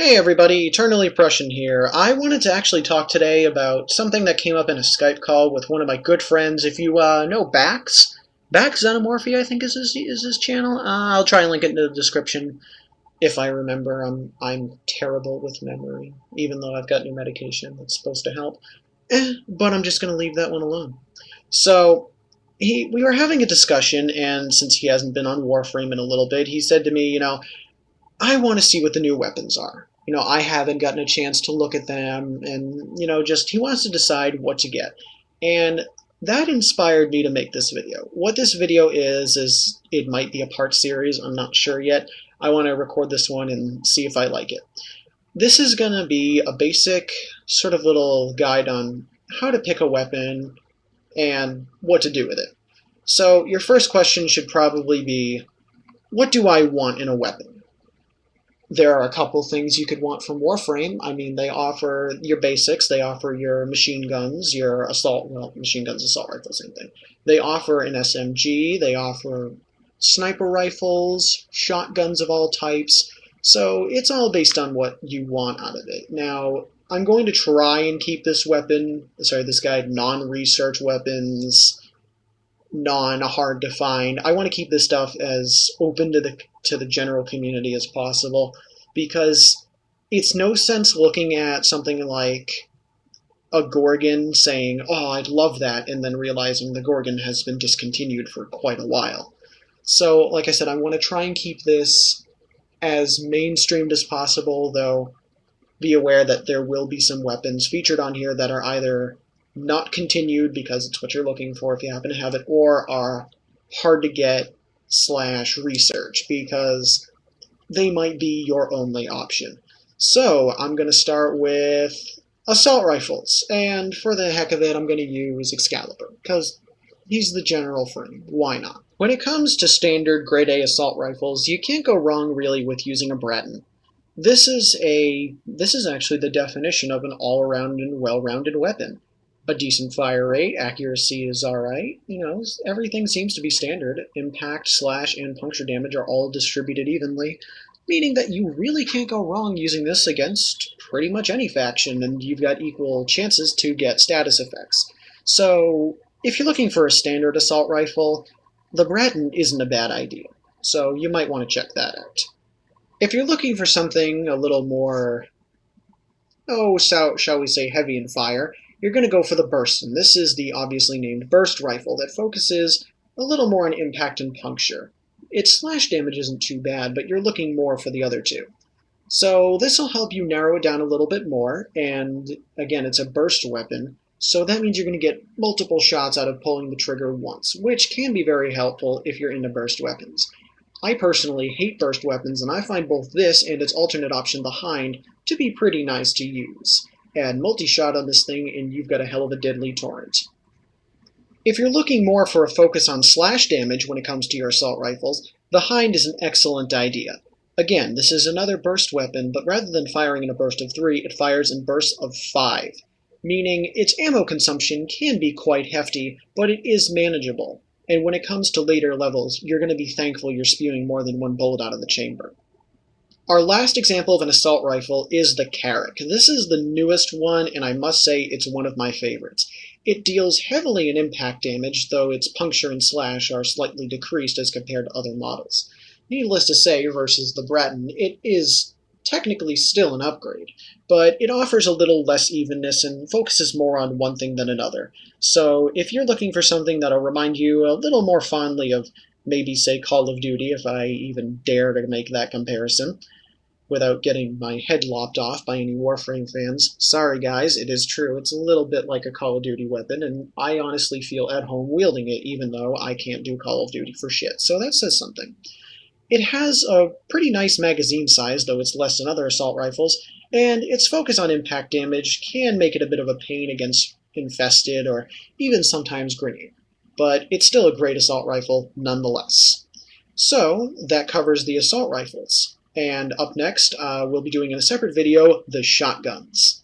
Hey everybody, EternallyPrussian here. I wanted to actually talk today about something that came up in a Skype call with one of my good friends. If you know Bax Xenomorphy, I think is his channel. I'll try and link it in the description if I remember. I'm terrible with memory, even though I've got new medication that's supposed to help. But I'm just gonna leave that one alone. So we were having a discussion, and since he hasn't been on Warframe in a little bit, he said to me, I want to see what the new weapons are. I haven't gotten a chance to look at them, and, just he wants to decide what to get. And that inspired me to make this video. What this video is it might be a part series, I'm not sure yet. I want to record this one and see if I like it. This is going to be a basic sort of little guide on how to pick a weapon and what to do with it. So your first question should probably be, what do I want in a weapon? There are a couple things you could want from Warframe. I mean, they offer your basics. They offer your machine guns, your machine guns, assault rifles, same thing. They offer an SMG. They offer sniper rifles, shotguns of all types. So it's all based on what you want out of it. Now, I'm going to try and keep this guide non-research weapons, non-hard to find. I want to keep this stuff as open to the general community as possible, because it's no sense looking at something like a Gorgon saying, "Oh, I'd love that," and then realizing the Gorgon has been discontinued for quite a while. So, like I said, I want to try and keep this as mainstreamed as possible, though be aware that there will be some weapons featured on here that are either not continued because it's what you're looking for if you happen to have it, or are hard to get / research because they might be your only option. So I'm going to start with assault rifles, and for the heck of it I'm going to use Excalibur because he's the general friend. Why not? When it comes to standard grade A assault rifles, you can't go wrong really with using a Bratton. This is actually the definition of an all-around and well-rounded weapon. A decent fire rate, accuracy is alright, everything seems to be standard. Impact, slash, and puncture damage are all distributed evenly, meaning that you really can't go wrong using this against pretty much any faction, and you've got equal chances to get status effects. So, if you're looking for a standard assault rifle, the Bratton isn't a bad idea, so you might want to check that out. If you're looking for something a little more, shall we say heavy in fire, you're going to go for the Burst, and this is the obviously named Burst Rifle that focuses a little more on impact and puncture. Its slash damage isn't too bad, but you're looking more for the other two. So this will help you narrow it down a little bit more, and again, it's a burst weapon, so that means you're going to get multiple shots out of pulling the trigger once, which can be very helpful if you're into burst weapons. I personally hate burst weapons, and I find both this and its alternate option, the Hind, to be pretty nice to use. Add multi-shot on this thing and you've got a hell of a deadly torrent. If you're looking more for a focus on slash damage when it comes to your assault rifles, the Hind is an excellent idea. Again, this is another burst weapon, but rather than firing in a burst of 3, it fires in bursts of 5, meaning its ammo consumption can be quite hefty, but it is manageable, and when it comes to later levels, you're going to be thankful you're spewing more than one bullet out of the chamber. Our last example of an assault rifle is the Carrack. This is the newest one, and I must say it's one of my favorites. It deals heavily in impact damage, though its puncture and slash are slightly decreased as compared to other models. Needless to say, versus the Bratton, it is technically still an upgrade, but it offers a little less evenness and focuses more on one thing than another. So if you're looking for something that'll remind you a little more fondly of maybe, say, Call of Duty, if I even dare to make that comparison, without getting my head lopped off by any Warframe fans. Sorry guys, it is true, it's a little bit like a Call of Duty weapon, and I honestly feel at home wielding it, even though I can't do Call of Duty for shit, so that says something. It has a pretty nice magazine size, though it's less than other assault rifles, and its focus on impact damage can make it a bit of a pain against infested or even sometimes grenade, but it's still a great assault rifle nonetheless. So, that covers the assault rifles. And up next, we'll be doing in a separate video, the shotguns.